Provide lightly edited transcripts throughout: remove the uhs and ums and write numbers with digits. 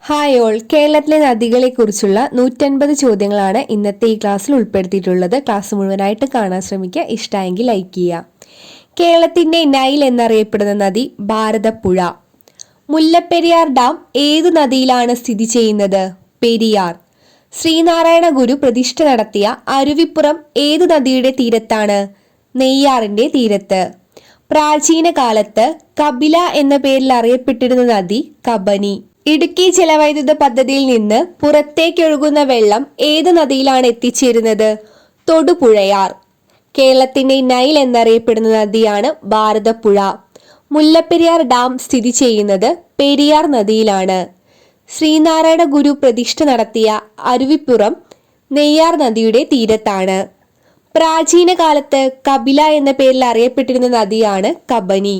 Hi all, കേരളത്തിലെ നദികളെക്കുറിച്ചുള്ള 150 ചോദ്യങ്ങളാണ് ഇന്നത്തെ ഈ ക്ലാസ്സിൽ ഉൾപ്പെടുത്തിയിട്ടുള്ളത്. ക്ലാസ് മുഴുവനായിട്ട് കാണാൻ ശ്രമിക്കുക. ഇഷ്ടമായെങ്കിൽ ലൈക്ക് ചെയ്യുക. കേരളത്തിന്റെ നൈൽ എന്നറിയപ്പെടുന്ന നദി ഭാരതപ്പുഴ. മുല്ലപ്പെരിയാർ ഡാം ഏതു നദിയിലാണ് സ്ഥിതി ചെയ്യുന്നത്? പെരിയാർ. ശ്രീനാരായണ ഗുരു പ്രതിഷ്ഠ നടത്തിയ അരുവിപ്പുറം ഏതു നദിയുടെ തീരത്താണ്? നെയ്യാറിന്റെ തീരത്ത്. പ്രാചീന കാലത്ത് കപില എന്ന പേരിൽ അറിയപ്പെട്ടിരുന്ന നദി കബനി. ഇടുക്കി ജലവൈദ്യുത പദ്ധതിയിൽ നിന്ന് പുറത്തേക്കൊഴുകുന്ന വെള്ളം ഏത് നദിയിലാണ് എത്തിച്ചേരുന്നത്? തൊടുപുഴയാർ. കേരളത്തിന്റെ നൈൽ എന്നറിയപ്പെടുന്ന നദിയാണ് ഭാരതപ്പുഴ. മുല്ലപ്പെരിയാർ ഡാം സ്ഥിതി ചെയ്യുന്നത് പെരിയാർ നദിയിലാണ്. ശ്രീനാരായണ ഗുരു പ്രതിഷ്ഠ നടത്തിയ അരുവിപ്പുറം നെയ്യാർ നദിയുടെ തീരത്താണ്. പ്രാചീന കാലത്ത് കപില എന്ന പേരിൽ അറിയപ്പെട്ടിരുന്ന നദിയാണ് കബനി.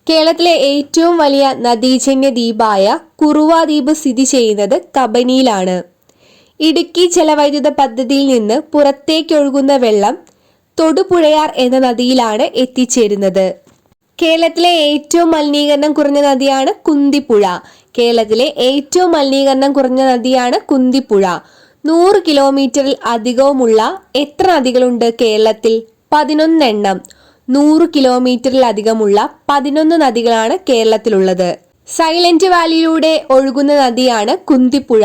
കേരളത്തിലെ ഏറ്റവും വലിയ നദീജന്യ ദ്വീപായ കുറുവ ദ്വീപ് സ്ഥിതി ചെയ്യുന്നത് കബനിയിലാണ്. ഇടുക്കി ജലവൈദ്യുത പദ്ധതിയിൽ നിന്ന് പുറത്തേക്കൊഴുകുന്ന വെള്ളം തൊടുപുഴയാർ എന്ന നദിയിലാണ് എത്തിച്ചേരുന്നത്. കേരളത്തിലെ ഏറ്റവും മലിനീകരണം കുറഞ്ഞ നദിയാണ് കുന്തിപ്പുഴ. കേരളത്തിലെ ഏറ്റവും മലിനീകരണം കുറഞ്ഞ നദിയാണ് കുന്തിപ്പുഴ. 100 കിലോമീറ്ററിൽ അധികവുമുള്ള എത്ര നദികളുണ്ട് കേരളത്തിൽ? 11 എണ്ണം. 100 കിലോമീറ്ററിലധികമുള്ള 11 നദികളാണ് കേരളത്തിലുള്ളത്. സൈലന്റ് വാലിയിലൂടെ ഒഴുകുന്ന നദിയാണ് കുന്തിപ്പുഴ.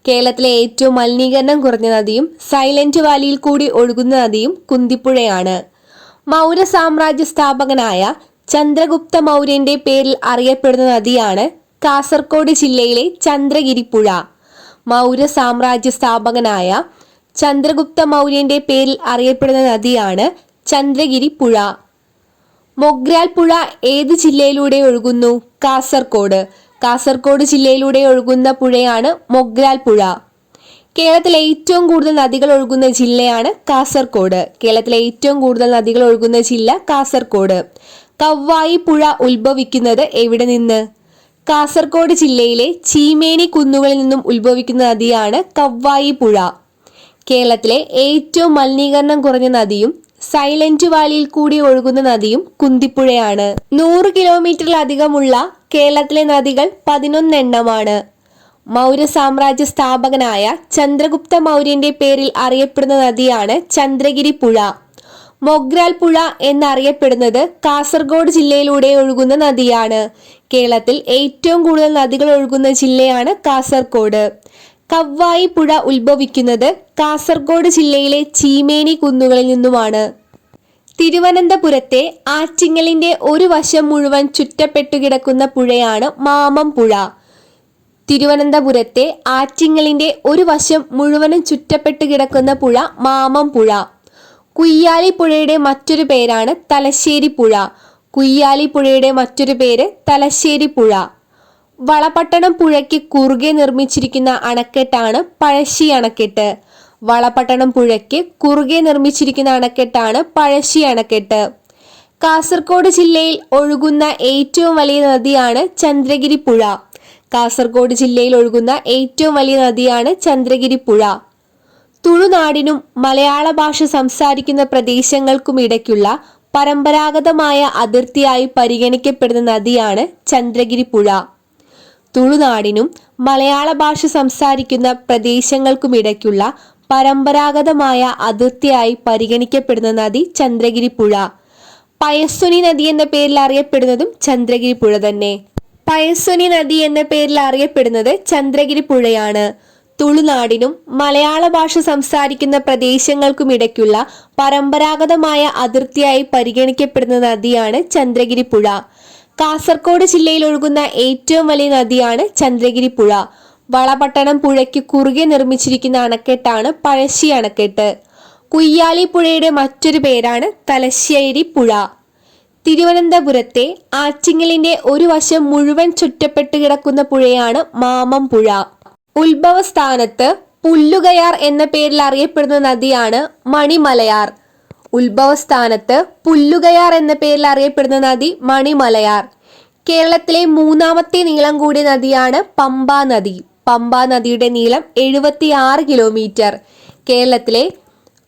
കേരളത്തിലെ ഏറ്റവും മലിനീകരണം കുറഞ്ഞ നദിയും സൈലന്റ് വാലിയിൽ കൂടി ഒഴുകുന്ന നദിയും കുന്തിപ്പുഴയാണ്. മൗര്യ സാമ്രാജ്യ സ്ഥാപകനായ ചന്ദ്രഗുപ്ത മൗര്യന്റെ പേരിൽ അറിയപ്പെടുന്ന നദിയാണ് കാസർഗോഡ് ജില്ലയിലെ ചന്ദ്രഗിരിപ്പുഴ. മൗര്യ സാമ്രാജ്യ സ്ഥാപകനായ ചന്ദ്രഗുപ്ത മൗര്യന്റെ പേരിൽ അറിയപ്പെടുന്ന നദിയാണ് ചന്ദ്രഗിരിപ്പുഴ. മൊഗ്രാൽ പുഴ ഏത് ജില്ലയിലൂടെ ഒഴുകുന്നു? കാസർഗോഡ്. കാസർഗോഡ് ജില്ലയിലൂടെ ഒഴുകുന്ന പുഴയാണ് മൊഗ്രാൽ പുഴ. കേരളത്തിലെ ഏറ്റവും കൂടുതൽ നദികൾ ഒഴുകുന്ന ജില്ലയാണ് കാസർഗോഡ്. കേരളത്തിലെ ഏറ്റവും കൂടുതൽ നദികൾ ഒഴുകുന്ന ജില്ല കാസർഗോഡ്. കവ്വായി പുഴ ഉത്ഭവിക്കുന്നത് എവിടെ നിന്ന്? കാസർഗോഡ് ജില്ലയിലെ ചീമേനി കുന്നുകളിൽ നിന്നും ഉത്ഭവിക്കുന്ന നദിയാണ് കവ്വായി പുഴ. കേരളത്തിലെ ഏറ്റവും മലിനീകരണം കുറഞ്ഞ നദിയും സൈലന്റ് വാലിയിൽ കൂടി ഒഴുകുന്ന നദിയും കുന്തിപ്പുഴയാണ്. 100 കിലോമീറ്ററിലധികമുള്ള കേരളത്തിലെ നദികൾ 11 എണ്ണമാണ്. മൗര്യ സാമ്രാജ്യ സ്ഥാപകനായ ചന്ദ്രഗുപ്ത മൗര്യന്റെ പേരിൽ അറിയപ്പെടുന്ന നദിയാണ് ചന്ദ്രഗിരി പുഴ. മൊഗ്രാൽ പുഴ എന്നറിയപ്പെടുന്നത് കാസർഗോഡ് ജില്ലയിലൂടെ ഒഴുകുന്ന നദിയാണ്. കേരളത്തിൽ ഏറ്റവും കൂടുതൽ നദികൾ ഒഴുകുന്ന ജില്ലയാണ് കാസർഗോഡ്. കവ്വായി പുഴ ഉത്ഭവിക്കുന്നത് കാസർഗോഡ് ജില്ലയിലെ ചീമേനി കുന്നുകളിൽ നിന്നുമാണ്. തിരുവനന്തപുരത്തെ ആറ്റിങ്ങലിന്റെ ഒരു വശം മുഴുവൻ ചുറ്റപ്പെട്ടു കിടക്കുന്ന പുഴയാണ് മാമം പുഴ. തിരുവനന്തപുരത്തെ ആറ്റിങ്ങലിന്റെ ഒരു വശം മുഴുവനും ചുറ്റപ്പെട്ടു കിടക്കുന്ന പുഴ മാമം പുഴ. കുയ്യാലി പുഴയുടെ മറ്റൊരു പേരാണ് തലശ്ശേരി പുഴ. കുയ്യാലി പുഴയുടെ മറ്റൊരു പേര് തലശ്ശേരി പുഴ. വളപട്ടണം പുഴയ്ക്ക് കുറുകെ നിർമ്മിച്ചിരിക്കുന്ന അണക്കെട്ടാണ് പഴശ്ശി അണക്കെട്ട്. വളപട്ടണം പുഴയ്ക്ക് കുറുകെ നിർമ്മിച്ചിരിക്കുന്ന അണക്കെട്ടാണ് പഴശ്ശി അണക്കെട്ട്. കാസർഗോഡ് ജില്ലയിൽ ഒഴുകുന്ന ഏറ്റവും വലിയ നദിയാണ് ചന്ദ്രഗിരി പുഴ. കാസർഗോഡ് ജില്ലയിൽ ഒഴുകുന്ന ഏറ്റവും വലിയ നദിയാണ് ചന്ദ്രഗിരി പുഴ. തുളുനാടിനും മലയാള ഭാഷ സംസാരിക്കുന്ന പ്രദേശങ്ങൾക്കും ഇടയ്ക്കുള്ള പരമ്പരാഗതമായ അതിർത്തിയായി പരിഗണിക്കപ്പെടുന്ന നദിയാണ് ചന്ദ്രഗിരി പുഴ. തുളുനാടിനും മലയാള ഭാഷ സംസാരിക്കുന്ന പ്രദേശങ്ങൾക്കുമിടയ്ക്കുള്ള പരമ്പരാഗതമായ അതിർത്തിയായി പരിഗണിക്കപ്പെടുന്ന നദി ചന്ദ്രഗിരി പുഴ. പയസ്വിനി നദി എന്ന പേരിൽ അറിയപ്പെടുന്നതും ചന്ദ്രഗിരി പുഴ തന്നെ. പയസ്വിനി നദി എന്ന പേരിൽ അറിയപ്പെടുന്നത് ചന്ദ്രഗിരി പുഴയാണ്. തുളുനാടിനും മലയാള ഭാഷ സംസാരിക്കുന്ന പ്രദേശങ്ങൾക്കുമിടയ്ക്കുള്ള പരമ്പരാഗതമായ അതിർത്തിയായി പരിഗണിക്കപ്പെടുന്ന നദിയാണ് ചന്ദ്രഗിരി പുഴ. കാസർഗോഡ് ജില്ലയിൽ ഒഴുകുന്ന ഏറ്റവും വലിയ നദിയാണ് ചന്ദ്രഗിരി പുഴ. വളപട്ടണം പുഴയ്ക്ക് കുറുകെ നിർമ്മിച്ചിരിക്കുന്ന അണക്കെട്ടാണ് പഴശ്ശി അണക്കെട്ട്. കുയ്യാലി പുഴയുടെ മറ്റൊരു പേരാണ് തലശ്ശേരി പുഴ. തിരുവനന്തപുരത്തെ ആറ്റിങ്ങലിന്റെ ഒരു വശം മുഴുവൻ ചുറ്റപ്പെട്ടു കിടക്കുന്ന പുഴയാണ് മാമം പുഴ. ഉത്ഭവസ്ഥാനത്ത് പുല്ലുകയാർ എന്ന പേരിൽ അറിയപ്പെടുന്ന നദിയാണ് മണിമലയാർ. ഉത്ഭവസ്ഥാനത്ത് പുല്ലുകയാർ എന്ന പേരിൽ അറിയപ്പെടുന്ന നദി മണിമലയാർ. കേരളത്തിലെ മൂന്നാമത്തെ നീളം കൂടിയ നദിയാണ് പമ്പാ നദി. പമ്പാ നദിയുടെ നീളം 76 കിലോമീറ്റർ. കേരളത്തിലെ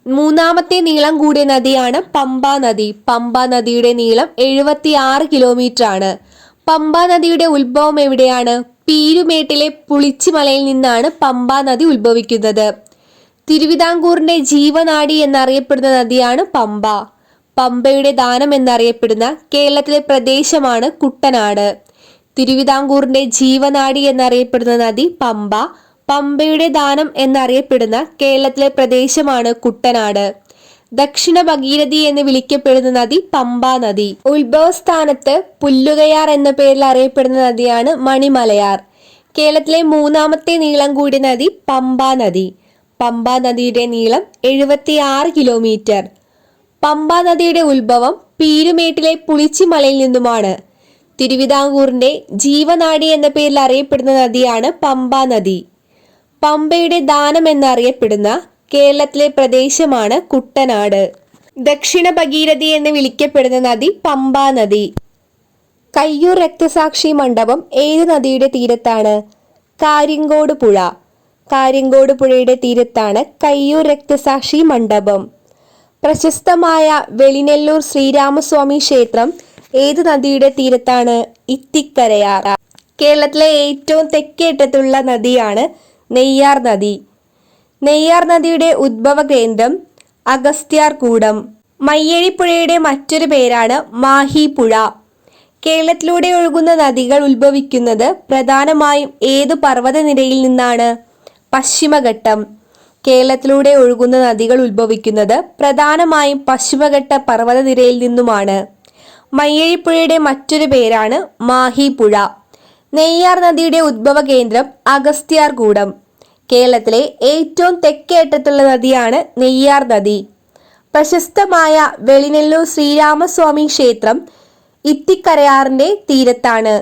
മൂന്നാമത്തെ നീളം കൂടിയ നദിയാണ് പമ്പാ നദി. പമ്പാ നദിയുടെ നീളം 76 കിലോമീറ്റർ ആണ്. പമ്പാ നദിയുടെ ഉത്ഭവം എവിടെയാണ്? പീരുമേട്ടിലെ പുളിച്ചിമലയിൽ നിന്നാണ് പമ്പാ നദി ഉത്ഭവിക്കുന്നത്. തിരുവിതാംകൂറിന്റെ ജീവനാഡി എന്നറിയപ്പെടുന്ന നദിയാണ് പമ്പ. പമ്പയുടെ ദാനം എന്നറിയപ്പെടുന്ന കേരളത്തിലെ പ്രദേശമാണ് കുട്ടനാട്. തിരുവിതാംകൂറിന്റെ ജീവനാഡി എന്നറിയപ്പെടുന്ന നദി പമ്പ. പമ്പയുടെ ദാനം എന്നറിയപ്പെടുന്ന കേരളത്തിലെ പ്രദേശമാണ് കുട്ടനാട്. ദക്ഷിണ ഭഗീരഥി എന്ന് വിളിക്കപ്പെടുന്ന നദി പമ്പാ നദി. ഉത്ഭവസ്ഥാനത്ത് പുല്ലുകയാർ എന്ന പേരിൽ അറിയപ്പെടുന്ന നദിയാണ് മണിമലയാർ. കേരളത്തിലെ മൂന്നാമത്തെ നീളം കൂടിയ നദി പമ്പാ നദി. പമ്പാ നദിയുടെ നീളം 76 കിലോമീറ്റർ. പമ്പാ നദിയുടെ ഉത്ഭവം പീരുമേട്ടിലെ പുളിച്ചിമലയിൽ നിന്നുമാണ്. തിരുവിതാംകൂറിന്റെ ജീവനാഡി എന്ന പേരിൽ അറിയപ്പെടുന്ന നദിയാണ് പമ്പാ നദി. പമ്പയുടെ ദാനം എന്നറിയപ്പെടുന്ന കേരളത്തിലെ പ്രദേശമാണ് കുട്ടനാട്. ദക്ഷിണ ഭഗീരഥി എന്ന് വിളിക്കപ്പെടുന്ന നദി പമ്പാ നദി. കയ്യൂർ രക്തസാക്ഷി മണ്ഡപം ഏത് നദിയുടെ തീരത്താണ്? കാര്യങ്കോട് പുഴ. കാര്യങ്കോട് പുഴയുടെ തീരത്താണ് കയ്യൂർ രക്തസാക്ഷി മണ്ഡപം. പ്രശസ്തമായ വെളിനെല്ലൂർ ശ്രീരാമസ്വാമി ക്ഷേത്രം ഏത് നദിയുടെ തീരത്താണ്? ഇത്തിക്കരയാർ. കേരളത്തിലെ ഏറ്റവും തെക്കേറ്റത്തുള്ള നദിയാണ് നെയ്യാർ നദി. നെയ്യാർ നദിയുടെ ഉദ്ഭവ കേന്ദ്രം അഗസ്ത്യാർകൂടം. മയ്യഴിപ്പുഴയുടെ മറ്റൊരു പേരാണ് മാഹി പുഴ. കേരളത്തിലൂടെ ഒഴുകുന്ന നദികൾ ഉത്ഭവിക്കുന്നത് പ്രധാനമായും ഏതു പർവ്വതനിരയിൽ നിന്നാണ്? പശ്ചിമഘട്ടം. കേരളത്തിലൂടെ ഒഴുകുന്ന നദികൾ ഉത്ഭവിക്കുന്നത് പ്രധാനമായും പശ്ചിമഘട്ട പർവ്വതനിരയിൽ നിന്നുമാണ്. മയ്യഴിപ്പുഴയുടെ മറ്റൊരു പേരാണ് മാഹി പുഴ. നെയ്യാർ നദിയുടെ ഉദ്ഭവ കേന്ദ്രം അഗസ്ത്യാർകൂടം. കേരളത്തിലെ ഏറ്റവും തെക്കേറ്റത്തുള്ള നദിയാണ് നെയ്യാർ നദി. പ്രശസ്തമായ വെളിനെല്ലൂർ ശ്രീരാമസ്വാമി ക്ഷേത്രം ഇത്തിക്കരയാറിന്റെ തീരത്താണ്.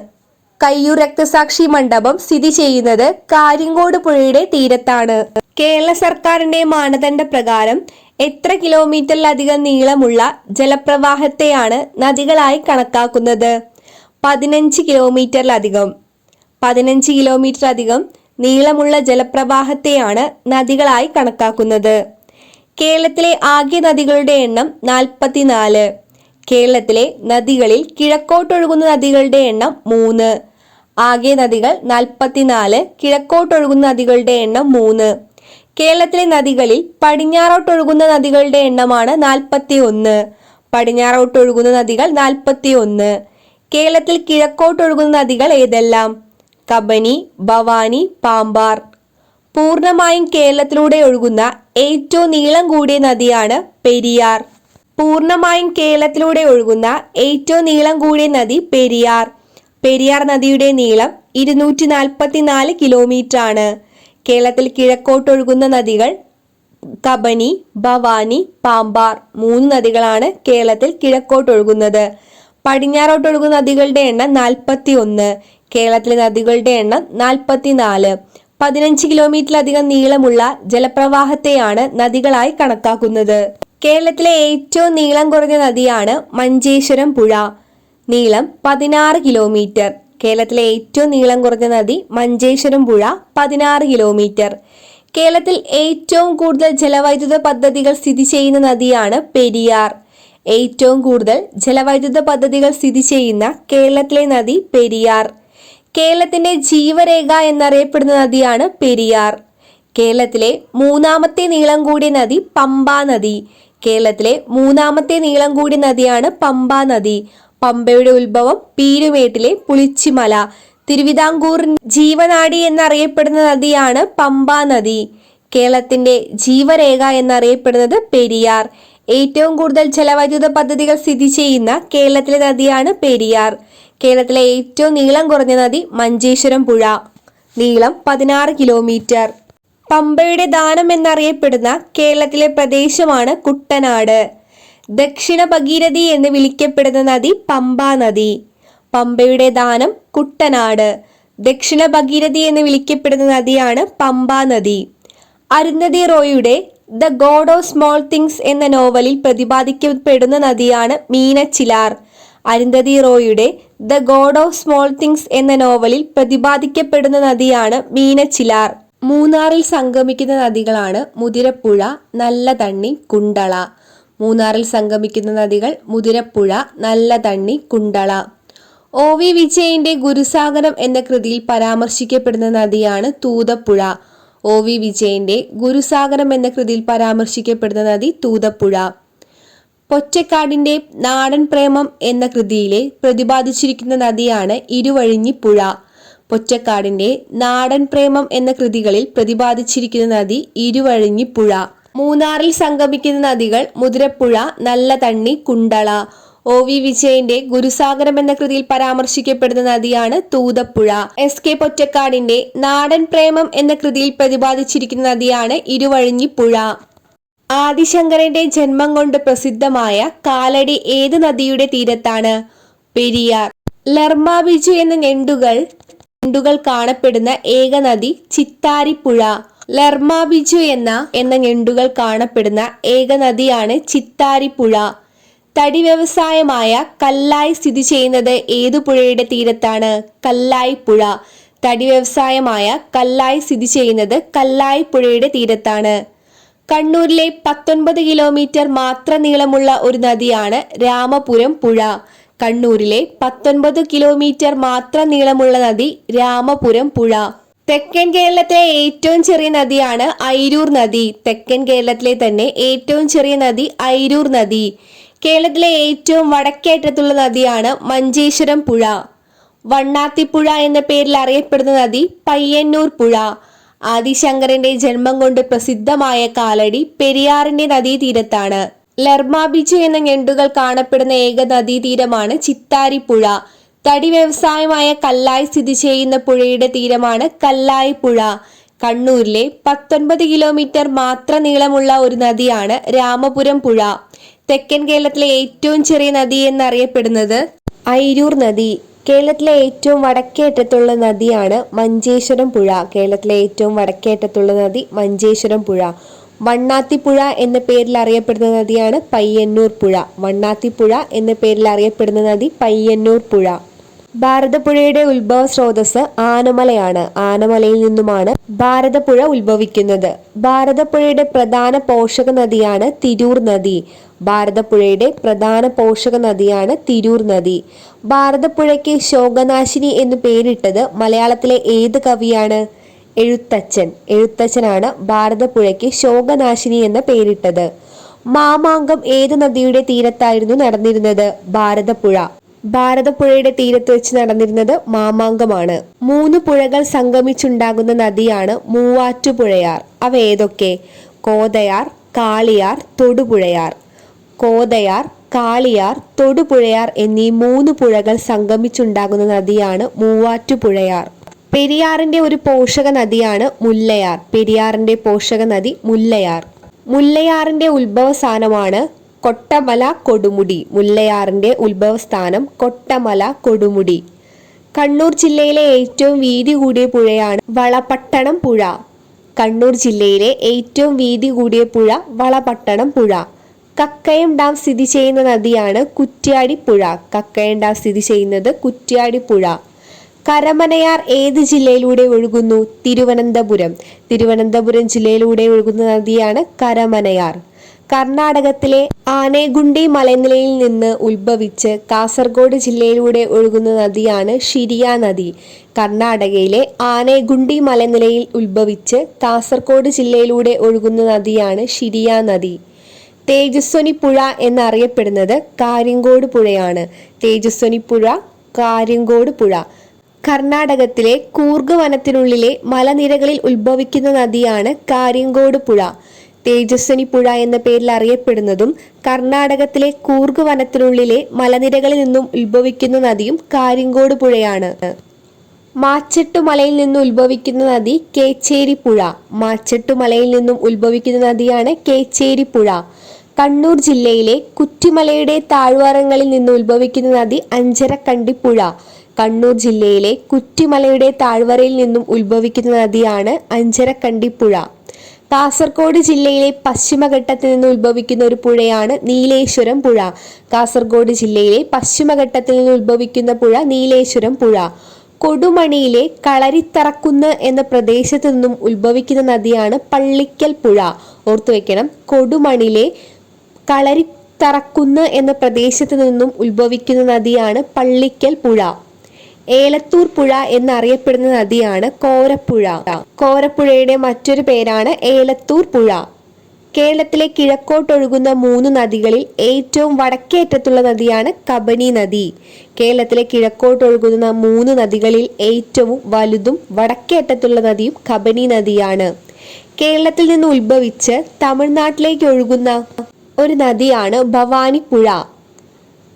കയ്യൂർ രക്തസാക്ഷി മണ്ഡപം സ്ഥിതി ചെയ്യുന്നത് കാര്യങ്കോട് പുഴയുടെ തീരത്താണ്. കേരള സർക്കാരിന്റെ മാനദണ്ഡ പ്രകാരം എത്ര കിലോമീറ്ററിലധികം നീളമുള്ള ജലപ്രവാഹത്തെയാണ് നദികളായി കണക്കാക്കുന്നത്? 15 കിലോമീറ്ററിലധികം. 15 കിലോമീറ്റർ അധികം നീളമുള്ള ജലപ്രവാഹത്തെയാണ് നദികളായി കണക്കാക്കുന്നത്. കേരളത്തിലെ ആകെ നദികളുടെ എണ്ണം 44. കേരളത്തിലെ നദികളിൽ കിഴക്കോട്ടൊഴുകുന്ന നദികളുടെ എണ്ണം 3. ആകെ നദികൾ 44, കിഴക്കോട്ടൊഴുകുന്ന നദികളുടെ എണ്ണം 3. കേരളത്തിലെ നദികളിൽ പടിഞ്ഞാറോട്ടൊഴുകുന്ന നദികളുടെ എണ്ണമാണ് 41. പടിഞ്ഞാറോട്ടൊഴുകുന്ന നദികൾ 41. കേരളത്തിൽ കിഴക്കോട്ടൊഴുകുന്ന നദികൾ ഏതെല്ലാം? കബനി, ഭവാനി, പാമ്പാർ. പൂർണ്ണമായും കേരളത്തിലൂടെ ഒഴുകുന്ന ഏറ്റവും നീളം കൂടിയ നദിയാണ് പെരിയാർ. പൂർണ്ണമായും കേരളത്തിലൂടെ ഒഴുകുന്ന ഏറ്റവും നീളം കൂടിയ നദി പെരിയാർ. പെരിയാർ നദിയുടെ നീളം 244 കിലോമീറ്റർ ആണ്. കേരളത്തിൽ കിഴക്കോട്ടൊഴുകുന്ന നദികൾ കബനി, ഭവാനി, പാമ്പാർ. 3 നദികളാണ് കേരളത്തിൽ കിഴക്കോട്ടൊഴുകുന്നത്. പടിഞ്ഞാറോട്ടൊഴുകുന്ന നദികളുടെ എണ്ണം 41. കേരളത്തിലെ നദികളുടെ എണ്ണം 44. 15 കിലോമീറ്ററിലധികം നീളമുള്ള ജലപ്രവാഹത്തെയാണ് നദികളായി കണക്കാക്കുന്നത്. കേരളത്തിലെ ഏറ്റവും നീളം കുറഞ്ഞ നദിയാണ് മഞ്ചേശ്വരം പുഴ. നീളം 16 കിലോമീറ്റർ. കേരളത്തിലെ ഏറ്റവും നീളം കുറഞ്ഞ നദി മഞ്ചേശ്വരം പുഴ, 16 കിലോമീറ്റർ. കേരളത്തിൽ ഏറ്റവും കൂടുതൽ ജലവൈദ്യുത പദ്ധതികൾ സ്ഥിതി ചെയ്യുന്ന നദിയാണ് പെരിയാർ. ഏറ്റവും കൂടുതൽ ജലവൈദ്യുത പദ്ധതികൾ സ്ഥിതി ചെയ്യുന്ന കേരളത്തിലെ നദി പെരിയാർ. കേരളത്തിന്റെ ജീവരേഖ എന്നറിയപ്പെടുന്ന നദിയാണ് പെരിയാർ. കേരളത്തിലെ മൂന്നാമത്തെ നീളം കൂടിയ നദി പമ്പാ നദി. കേരളത്തിലെ മൂന്നാമത്തെ നീളം കൂടിയ നദിയാണ് പമ്പാ നദി. പമ്പയുടെ ഉത്ഭവം പീരുമേട്ടിലെ പുളിച്ചിമല. തിരുവിതാംകൂർ ജീവനാഡി എന്നറിയപ്പെടുന്ന നദിയാണ് പമ്പാ നദി. കേരളത്തിന്റെ ജീവരേഖ എന്നറിയപ്പെടുന്നത് പെരിയാർ. ഏറ്റവും കൂടുതൽ ജലവൈദ്യുത പദ്ധതികൾ സ്ഥിതി ചെയ്യുന്ന കേരളത്തിലെ നദിയാണ് പെരിയാർ. കേരളത്തിലെ ഏറ്റവും നീളം കുറഞ്ഞ നദി മഞ്ചേശ്വരം പുഴ. നീളം 16 കിലോമീറ്റർ. പമ്പയുടെ ദാനം എന്നറിയപ്പെടുന്ന കേരളത്തിലെ പ്രദേശമാണ് കുട്ടനാട്. ദക്ഷിണ ഭഗീരഥി എന്ന് വിളിക്കപ്പെടുന്ന നദി പമ്പാ നദി. പമ്പയുടെ ദാനം കുട്ടനാട്. ദക്ഷിണ ഭഗീരഥി എന്ന് വിളിക്കപ്പെടുന്ന നദിയാണ് പമ്പാ നദി. അരുന്ധതി റോയിയുടെ the god of small things എന്ന നോവലിൽ പ്രതിപാദിക്കപ്പെടുന്ന നദിയാണ് മീനച്ചിലാർ. അരുന്ധതി റോയിയുടെ the god of small things എന്ന നോവലിൽ പ്രതിപാദിക്കപ്പെടുന്ന നദിയാണ് മീനച്ചിലാർ. മൂന്നാറിൽ സംഗമിക്കുന്ന നദികളാണ് മുതിരപ്പുഴ, നല്ലതണ്ണി, കുണ്ടള. മൂന്നാറിൽ സംഗമിക്കുന്ന നദികൾ മുതിരപ്പുഴ, നല്ലതണ്ണി, കുണ്ടള. OV വിജയന്റെ ഗുരുസാഗരം എന്ന കൃതിയിൽ പരാമർശിക്കപ്പെടുന്ന നദിയാണ് തൂതപ്പുഴ. OV വിജയന്റെ ഗുരുസാഗരം എന്ന കൃതിയിൽ പരാമർശിക്കപ്പെടുന്ന നദി തൂതപ്പുഴ. പൊറ്റക്കാടിന്റെ നാടൻ പ്രേമം എന്ന കൃതിയിലെ പ്രതിപാദിച്ചിരിക്കുന്ന നദിയാണ് ഇരുവഴിഞ്ഞിപ്പുഴ. പൊറ്റക്കാടിന്റെ നാടൻ പ്രേമം എന്ന കൃതികളിൽ പ്രതിപാദിച്ചിരിക്കുന്ന നദി ഇരുവഴിഞ്ഞിപ്പുഴ. മൂന്നാറിൽ സംഗമിക്കുന്ന നദികൾ മുതിരപ്പുഴ, നല്ലതണ്ണി, കുണ്ടള. OV വിജയന്റെ ഗുരുസാഗരം എന്ന കൃതിയിൽ പരാമർശിക്കപ്പെടുന്ന നദിയാണ് തൂതപ്പുഴ. SK പൊറ്റക്കാടിന്റെ നാടൻ പ്രേമം എന്ന കൃതിയിൽ പ്രതിപാദിച്ചിരിക്കുന്ന നദിയാണ് ഇരുവഴിഞ്ഞിപ്പുഴ. ആദിശങ്കരന്റെ ജന്മം കൊണ്ട് പ്രസിദ്ധമായ കാലടി ഏത് നദിയുടെ തീരത്താണ്? പെരിയാർ. ലർമ ബിജു എന്ന ഞണ്ടുകൾ കാണപ്പെടുന്ന ഏക നദി ചിത്താരിപ്പുഴ. ലർമ ബിജു എന്ന ഞണ്ടുകൾ കാണപ്പെടുന്ന ഏക നദിയാണ് ചിത്താരിപ്പുഴ. തടി വ്യവസായമായ കല്ലായി സ്ഥിതി ചെയ്യുന്നത് ഏതു പുഴയുടെ തീരത്താണ്? കല്ലായി പുഴ. തടി വ്യവസായമായ കല്ലായി സ്ഥിതി ചെയ്യുന്നത് കല്ലായി പുഴയുടെ തീരത്താണ്. കണ്ണൂരിലെ 19 കിലോമീറ്റർ മാത്രം നീളമുള്ള ഒരു നദിയാണ് രാമപുരം പുഴ. കണ്ണൂരിലെ 19 കിലോമീറ്റർ മാത്രം നീളമുള്ള നദി രാമപുരം പുഴ. തെക്കൻ കേരളത്തിലെ ഏറ്റവും ചെറിയ നദിയാണ് ഐരൂർ നദി. തെക്കൻ കേരളത്തിലെ തന്നെ ഏറ്റവും ചെറിയ നദി ഐരൂർ നദി. കേരളത്തിലെ ഏറ്റവും വടക്കേറ്റത്തുള്ള നദിയാണ് മഞ്ചേശ്വരം പുഴ. വണ്ണാത്തിപ്പുഴ എന്ന പേരിൽ അറിയപ്പെടുന്ന നദി പയ്യന്നൂർ പുഴ. ആദിശങ്കരന്റെ ജന്മം കൊണ്ട് പ്രസിദ്ധമായ കാലടി പെരിയാറിന്റെ നദീതീരത്താണ്. ലർമ ബിജു എന്ന ഞണ്ടുകൾ കാണപ്പെടുന്ന ഏക നദീതീരമാണ് ചിത്താരിപ്പുഴ. തടി വ്യവസായമായ കല്ലായി സ്ഥിതി ചെയ്യുന്ന പുഴയുടെ തീരമാണ് കല്ലായി പുഴ. കണ്ണൂരിലെ 19 കിലോമീറ്റർ മാത്രം നീളമുള്ള ഒരു നദിയാണ് രാമപുരം പുഴ. തെക്കൻ കേരളത്തിലെ ഏറ്റവും ചെറിയ നദി എന്നറിയപ്പെടുന്നത് ഐരൂർ നദി. കേരളത്തിലെ ഏറ്റവും വടക്കേറ്റത്തുള്ള നദിയാണ് മഞ്ചേശ്വരം പുഴ. കേരളത്തിലെ ഏറ്റവും വടക്കേറ്റത്തുള്ള നദി മഞ്ചേശ്വരം പുഴ. വണ്ണാത്തിപ്പുഴ എന്ന പേരിൽ അറിയപ്പെടുന്ന നദിയാണ് പയ്യന്നൂർ പുഴ. വണ്ണാത്തിപ്പുഴ എന്ന പേരിൽ അറിയപ്പെടുന്ന നദി പയ്യന്നൂർ പുഴ. ഭാരതപ്പുഴയുടെ ഉത്ഭവ സ്രോതസ് ആനമലയാണ്. ആനമലയിൽ നിന്നുമാണ് ഭാരതപ്പുഴ ഉത്ഭവിക്കുന്നത്. ഭാരതപ്പുഴയുടെ പ്രധാന പോഷക നദിയാണ് തിരൂർ നദി. ഭാരതപ്പുഴയുടെ പ്രധാന പോഷക നദിയാണ് തിരൂർ നദി. ഭാരതപ്പുഴയ്ക്ക് ശോകനാശിനി എന്ന് പേരിട്ടത് മലയാളത്തിലെ ഏത് കവിയാണ്? എഴുത്തച്ഛൻ. എഴുത്തച്ഛനാണ് ഭാരതപ്പുഴയ്ക്ക് ശോകനാശിനി എന്ന പേരിട്ടത്. മാമാങ്കം ഏത് നദിയുടെ തീരത്തായിരുന്നു നടന്നിരുന്നത്? ഭാരതപ്പുഴ. ഭാരതപ്പുഴയുടെ തീരത്ത് വെച്ച് നടന്നിരുന്നത് മാമാങ്കമാണ്. 3 പുഴകൾ സംഗമിച്ചുണ്ടാകുന്ന നദിയാണ് മൂവാറ്റുപുഴയാർ. അവ ഏതൊക്കെ? കോതയാർ, കാളിയാർ, തൊടുപുഴയാർ. കോതയാർ, കാളിയാർ, തൊടുപുഴയാർ എന്നീ 3 പുഴകൾ സംഗമിച്ചുണ്ടാകുന്ന നദിയാണ് മൂവാറ്റുപുഴയാർ. പെരിയാറിന്റെ ഒരു പോഷക നദിയാണ് മുല്ലയാർ. പെരിയാറിന്റെ പോഷക നദി മുല്ലയാർ. മുല്ലയാറിന്റെ ഉത്ഭവസ്ഥാനമാണ് കൊട്ടമല, കൊടുമുടി. മുല്ലയാറിന്റെ ഉത്ഭവസ്ഥാനം കൊട്ടമല, കൊടുമുടി. കണ്ണൂർ ജില്ലയിലെ ഏറ്റവും വീതി കൂടിയ പുഴയാണ് വളപട്ടണം പുഴ. കണ്ണൂർ ജില്ലയിലെ ഏറ്റവും വീതി കൂടിയ പുഴ വളപട്ടണം പുഴ. കക്കയം ഡാം സ്ഥിതി ചെയ്യുന്ന നദിയാണ് കുറ്റ്യാടിപ്പുഴ. കക്കയം ഡാം സ്ഥിതി ചെയ്യുന്നത് കുറ്റ്യാടിപ്പുഴ. കരമനയാർ ഏത് ജില്ലയിലൂടെ ഒഴുകുന്നു? തിരുവനന്തപുരം. തിരുവനന്തപുരം ജില്ലയിലൂടെ ഒഴുകുന്ന നദിയാണ് കരമനയാർ. കർണാടകത്തിലെ ആനേഗുണ്ടി മലനിരയിൽ നിന്ന് ഉത്ഭവിച്ച് കാസർഗോഡ് ജില്ലയിലൂടെ ഒഴുകുന്ന നദിയാണ് ഷിരിയ നദി. കർണാടകയിലെ ആനേഗുണ്ടി മലനിരയിൽ ഉത്ഭവിച്ച് കാസർഗോഡ് ജില്ലയിലൂടെ ഒഴുകുന്ന നദിയാണ് ഷിരിയ നദി. തേജസ്വനി പുഴ എന്നറിയപ്പെടുന്നത് കാര്യങ്കോട് പുഴയാണ്. തേജസ്വനി പുഴ, കാര്യങ്കോട് പുഴ. കർണാടകത്തിലെ കൂർഗ് വനത്തിനുള്ളിലെ മലനിരകളിൽ ഉത്ഭവിക്കുന്ന നദിയാണ് കാര്യങ്കോട് പുഴ. തേജസ്വനി പുഴ എന്ന പേരിൽ അറിയപ്പെടുന്നതും കർണാടകത്തിലെ കൂർഗ് വനത്തിനുള്ളിലെ മലനിരകളിൽ നിന്നും ഉത്ഭവിക്കുന്ന നദിയും കാര്യങ്കോട് പുഴയാണ്. മാച്ചെട്ടുമലയിൽ നിന്നും ഉത്ഭവിക്കുന്ന നദി കേച്ചേരി പുഴ. മാച്ചെട്ടുമലയിൽ നിന്നും ഉത്ഭവിക്കുന്ന നദിയാണ് കേച്ചേരി പുഴ. കണ്ണൂർ ജില്ലയിലെ കുറ്റിമലയുടെ താഴ്വാരങ്ങളിൽ നിന്ന് ഉത്ഭവിക്കുന്ന നദി അഞ്ചരക്കണ്ടിപ്പുഴ. കണ്ണൂർ ജില്ലയിലെ കുറ്റിമലയുടെ താഴ്വരയിൽ നിന്നും ഉത്ഭവിക്കുന്ന നദിയാണ് അഞ്ചരക്കണ്ടിപ്പുഴ. കാസർഗോഡ് ജില്ലയിലെ പശ്ചിമഘട്ടത്തിൽ നിന്ന് ഉത്ഭവിക്കുന്ന ഒരു പുഴയാണ് നീലേശ്വരം പുഴ. കാസർഗോഡ് ജില്ലയിലെ പശ്ചിമഘട്ടത്തിൽ നിന്ന് ഉത്ഭവിക്കുന്ന പുഴ നീലേശ്വരം പുഴ. കൊടുമണിയിലെ കളരിത്തറക്കുന്ന് എന്ന പ്രദേശത്തു നിന്നും ഉത്ഭവിക്കുന്ന നദിയാണ് പള്ളിക്കൽ പുഴ. ഓർത്തുവെക്കണം, കൊടുമണിയിലെ കളരിത്തറക്കുന്ന് എന്ന പ്രദേശത്തു നിന്നും ഉത്ഭവിക്കുന്ന നദിയാണ് പള്ളിക്കൽ പുഴ. ഏലത്തൂർ പുഴ എന്നറിയപ്പെടുന്ന നദിയാണ് കോരപ്പുഴ. കോരപ്പുഴയുടെ മറ്റൊരു പേരാണ് ഏലത്തൂർ പുഴ. കേരളത്തിലെ കിഴക്കോട്ടൊഴുകുന്ന 3 നദികളിൽ ഏറ്റവും വടക്കേറ്റത്തുള്ള നദിയാണ് കബനി നദി. കേരളത്തിലെ കിഴക്കോട്ടൊഴുകുന്ന 3 നദികളിൽ ഏറ്റവും വലുതും വടക്കേറ്റത്തുള്ള നദിയും കബനി നദിയാണ്. കേരളത്തിൽ നിന്ന് ഉത്ഭവിച്ച് തമിഴ്നാട്ടിലേക്ക് ഒഴുകുന്ന ഒരു നദിയാണ് ഭവാനിപ്പുഴ.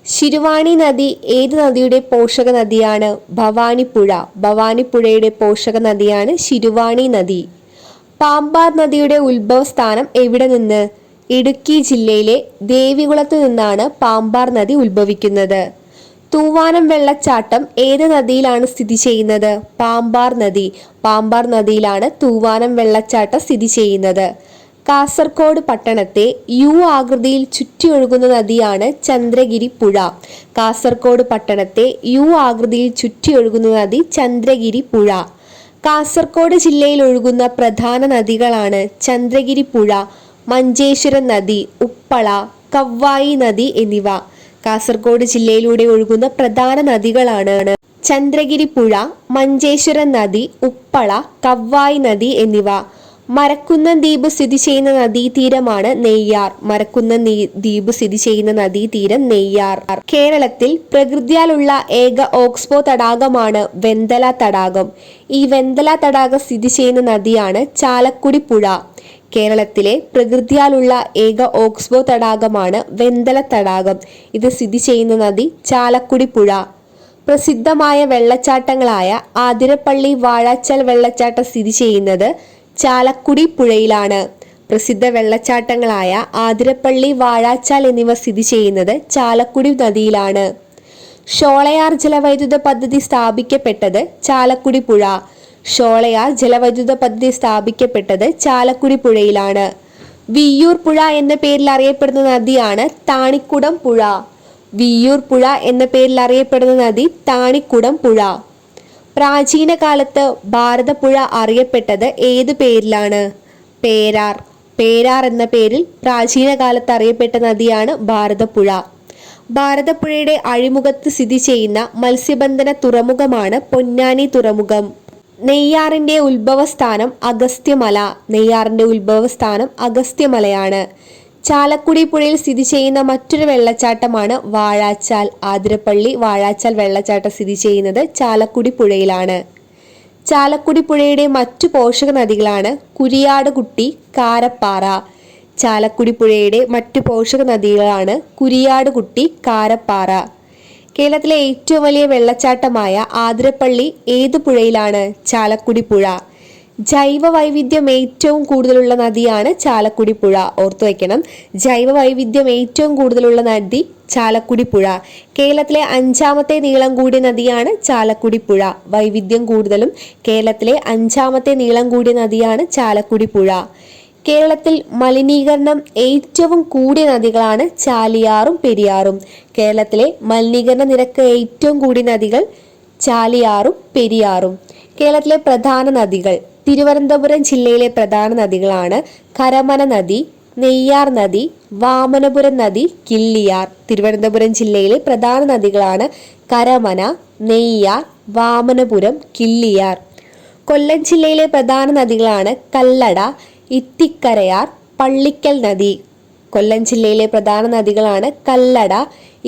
ശിരുവാണി നദി ഏത് നദിയുടെ പോഷക നദിയാണ്? ഭവാനിപ്പുഴ. ഭവാനിപ്പുഴയുടെ പോഷക നദിയാണ് ശിരുവാണി നദി. പാമ്പാർ നദിയുടെ ഉത്ഭവസ്ഥാനം എവിടെ നിന്ന്? ഇടുക്കി ജില്ലയിലെ ദേവികുളത്ത് നിന്നാണ് പാമ്പാർ നദി ഉത്ഭവിക്കുന്നത്. തൂവാനം വെള്ളച്ചാട്ടം ഏത് നദിയിലാണ് സ്ഥിതി ചെയ്യുന്നത്? പാമ്പാർ നദി. പാമ്പാർ നദിയിലാണ് തൂവാനം വെള്ളച്ചാട്ടം സ്ഥിതി ചെയ്യുന്നത്. കാസർഗോഡ് പട്ടണത്തെ യു ആകൃതിയിൽ ചുറ്റിയൊഴുകുന്ന നദിയാണ് ചന്ദ്രഗിരി പുഴ. കാസർഗോഡ് പട്ടണത്തെ യു ആകൃതിയിൽ ചുറ്റിയൊഴുകുന്ന നദി ചന്ദ്രഗിരി പുഴ. കാസർഗോഡ് ജില്ലയിൽ ഒഴുകുന്ന പ്രധാന നദികളാണ് ചന്ദ്രഗിരി പുഴ, മഞ്ചേശ്വരം നദി, ഉപ്പള, കവ്വായി നദി എന്നിവ. കാസർഗോഡ് ജില്ലയിലൂടെ ഒഴുകുന്ന പ്രധാന നദികളാണ് ചന്ദ്രഗിരി പുഴ, മഞ്ചേശ്വരം നദി, ഉപ്പള, കവ്വായി നദി എന്നിവ. മരക്കുന്നം ദ്വീപ് സ്ഥിതി ചെയ്യുന്ന നദീതീരമാണ് നെയ്യാർ. മരക്കുന്നം ദ്വീപ് സ്ഥിതി ചെയ്യുന്ന നദീതീരം നെയ്യാർ. കേരളത്തിൽ പ്രകൃതിയാലുള്ള ഏക ഓക്സ്ബോ തടാകമാണ് വെന്തല തടാകം. ഈ വെന്തല തടാകം സ്ഥിതി ചെയ്യുന്ന നദിയാണ് ചാലക്കുടി പുഴ. കേരളത്തിലെ പ്രകൃതിയാലുള്ള ഏക ഓക്സ്ബോ തടാകമാണ് വെന്തല തടാകം. ഇത് സ്ഥിതി ചെയ്യുന്ന നദി ചാലക്കുടി പുഴ. പ്രസിദ്ധമായ വെള്ളച്ചാട്ടങ്ങളായ ആതിരപ്പള്ളി, വാഴാച്ചാൽ വെള്ളച്ചാട്ടം സ്ഥിതി ചെയ്യുന്നത് ചാലക്കുടി പുഴയിലാണ്. പ്രസിദ്ധ വെള്ളച്ചാട്ടങ്ങളായ ആതിരപ്പള്ളി, വാഴാച്ചാൽ എന്നിവ സ്ഥിതി ചെയ്യുന്നത് ചാലക്കുടി നദിയിലാണ്. ഷോളയാർ ജലവൈദ്യുത പദ്ധതി സ്ഥാപിക്കപ്പെട്ടത് ചാലക്കുടി പുഴ. ഷോളയാർ ജലവൈദ്യുത പദ്ധതി സ്ഥാപിക്കപ്പെട്ടത് ചാലക്കുടി പുഴയിലാണ്. വിയ്യൂർ പുഴ എന്ന പേരിൽ അറിയപ്പെടുന്ന നദിയാണ് താണിക്കുടം പുഴ. വിയ്യൂർ പുഴ എന്ന പേരിൽ അറിയപ്പെടുന്ന നദി താണിക്കുടം പുഴ. പ്രാചീന കാലത്ത് ഭാരതപ്പുഴ അറിയപ്പെട്ടത് ഏത് പേരിലാണ്? പേരാർ. പേരാർ എന്ന പേരിൽ പ്രാചീന കാലത്ത് അറിയപ്പെട്ട നദിയാണ് ഭാരതപ്പുഴ. ഭാരതപ്പുഴയുടെ അഴിമുഖത്ത് സ്ഥിതി ചെയ്യുന്ന മത്സ്യബന്ധന തുറമുഖമാണ് പൊന്നാനി തുറമുഖം. നെയ്യാറിന്റെ ഉത്ഭവസ്ഥാനം അഗസ്ത്യമല. നെയ്യാറിന്റെ ഉത്ഭവസ്ഥാനം അഗസ്ത്യമലയാണ്. ചാലക്കുടി പുഴയിൽ സ്ഥിതി ചെയ്യുന്ന മറ്റൊരു വെള്ളച്ചാട്ടമാണ് വാഴാച്ചാൽ. ആതിരപ്പള്ളി, വാഴാച്ചാൽ വെള്ളച്ചാട്ടം സ്ഥിതി ചെയ്യുന്നത് ചാലക്കുടി പുഴയിലാണ്. ചാലക്കുടി പുഴയുടെ മറ്റു പോഷക നദികളാണ് കുരിയാടുകുട്ടി, കാരപ്പാറ. ചാലക്കുടി പുഴയുടെ മറ്റു പോഷക നദികളാണ് കുരിയാടുകുട്ടി, കാരപ്പാറ. കേരളത്തിലെ ഏറ്റവും വലിയ വെള്ളച്ചാട്ടമായ ആതിരപ്പള്ളി ഏത് പുഴയിലാണ്? ചാലക്കുടി പുഴ. ജൈവ വൈവിധ്യം ഏറ്റവും കൂടുതലുള്ള നദിയാണ് ചാലക്കുടി പുഴ. ഓർത്തു വയ്ക്കണം, ജൈവ വൈവിധ്യം ഏറ്റവും കൂടുതലുള്ള നദി ചാലക്കുടി പുഴ. കേരളത്തിലെ 5ാമത്തെ നീളം കൂടിയ നദിയാണ് ചാലക്കുടി പുഴ. വൈവിധ്യം കൂടുതലും കേരളത്തിലെ 5ാമത്തെ നീളം കൂടിയ നദിയാണ് ചാലക്കുടി പുഴ. കേരളത്തിൽ മലിനീകരണം ഏറ്റവും കൂടിയ നദികളാണ് ചാലിയാറും പെരിയാറും. കേരളത്തിലെ മലിനീകരണ നിരക്ക് ഏറ്റവും കൂടിയ നദികൾ ചാലിയാറും പെരിയാറും. കേരളത്തിലെ പ്രധാന നദികൾ. തിരുവനന്തപുരം ജില്ലയിലെ പ്രധാന നദികളാണ് കരമന നദി, നെയ്യാർ നദി, വാമനപുരം നദി, കിള്ളിയാർ. തിരുവനന്തപുരം ജില്ലയിലെ പ്രധാന നദികളാണ് കരമന, നെയ്യാർ, വാമനപുരം, കിള്ളിയാർ. കൊല്ലം ജില്ലയിലെ പ്രധാന നദികളാണ് കല്ലട, ഇത്തിക്കരയാർ, പള്ളിക്കൽ നദി. കൊല്ലം ജില്ലയിലെ പ്രധാന നദികളാണ് കല്ലട,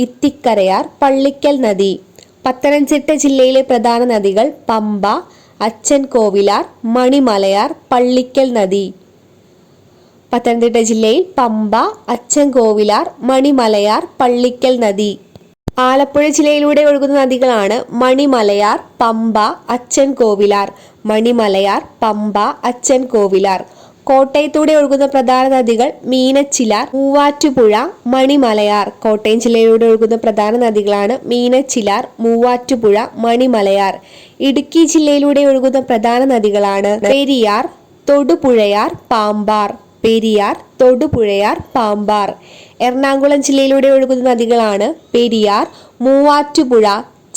ഇത്തിക്കരയാർ, പള്ളിക്കൽ നദി. പത്തനംതിട്ട ജില്ലയിലെ പ്രധാന നദികൾ പമ്പ, അച്ചൻ കോവിലാർ, മണിമലയാർ, പള്ളിക്കൽ നദി. പത്തനംതിട്ട ജില്ലയിൽ പമ്പ, അച്ചൻ കോവിലാർ, മണിമലയാർ, പള്ളിക്കൽ നദി. ആലപ്പുഴ ജില്ലയിലൂടെ ഒഴുകുന്ന നദികളാണ് മണിമലയാർ, പമ്പ, അച്ചൻ കോവിലാർ. മണിമലയാർ, പമ്പ, അച്ചൻ കോവിലാർ. കോട്ടയത്തൂടെ ഒഴുകുന്ന പ്രധാന നദികൾ മീനച്ചിലാർ, മൂവാറ്റുപുഴ, മണിമലയാർ. കോട്ടയം ജില്ലയിലൂടെ ഒഴുകുന്ന പ്രധാന നദികളാണ് മീനച്ചിലാർ, മൂവാറ്റുപുഴ, മണിമലയാർ. ഇടുക്കി ജില്ലയിലൂടെ ഒഴുകുന്ന പ്രധാന നദികളാണ് പെരിയാർ, തൊടുപുഴയാർ, പാമ്പാർ. പെരിയാർ, തൊടുപുഴയാർ, പാമ്പാർ. എറണാകുളം ജില്ലയിലൂടെ ഒഴുകുന്ന നദികളാണ് പെരിയാർ, മൂവാറ്റുപുഴ,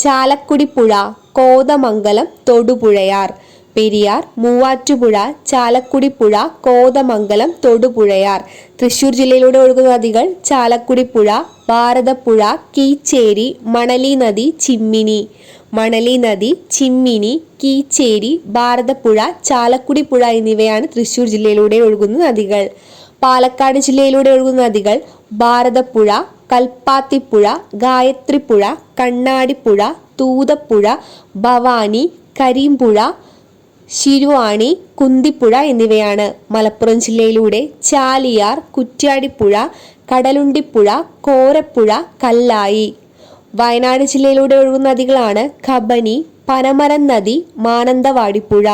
ചാലക്കുടി പുഴ, കോതമംഗലം, തൊടുപുഴയാർ. പെരിയാർ, മൂവാറ്റുപുഴ, ചാലക്കുടി പുഴ, കോതമംഗലം, തൊടുപുഴയാർ. തൃശൂർ ജില്ലയിലൂടെ ഒഴുകുന്ന നദികൾ ചാലക്കുടി പുഴ, ഭാരതപ്പുഴ, കീച്ചേരി, മണലി നദി, ചിമ്മിനി. മണലി നദി, ചിമ്മിനി, കീച്ചേരി, ഭാരതപ്പുഴ, ചാലക്കുടി പുഴ എന്നിവയാണ് തൃശ്ശൂർ ജില്ലയിലൂടെ ഒഴുകുന്ന നദികൾ. പാലക്കാട് ജില്ലയിലൂടെ ഒഴുകുന്ന നദികൾ ഭാരതപ്പുഴ, കൽപ്പാത്തിപ്പുഴ, ഗായത്രിപ്പുഴ, കണ്ണാടിപ്പുഴ, തൂതപ്പുഴ, ഭവാനി, കരിമ്പുഴ, ശിരുവാണി, കുന്തിപ്പുഴ എന്നിവയാണ്. മലപ്പുറം ജില്ലയിലൂടെ ചാലിയാർ, കുറ്റ്യാടിപ്പുഴ, കടലുണ്ടിപ്പുഴ, കോരപ്പുഴ, കല്ലായി. വയനാട് ജില്ലയിലൂടെ ഒഴുകുന്ന നദികളാണ് കബനി, പനമരം നദി, മാനന്തവാടിപ്പുഴ.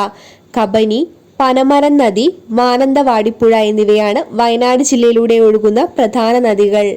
കബനി, പനമരം നദി, മാനന്തവാടിപ്പുഴ എന്നിവയാണ് വയനാട് ജില്ലയിലൂടെ ഒഴുകുന്ന പ്രധാന നദികൾ.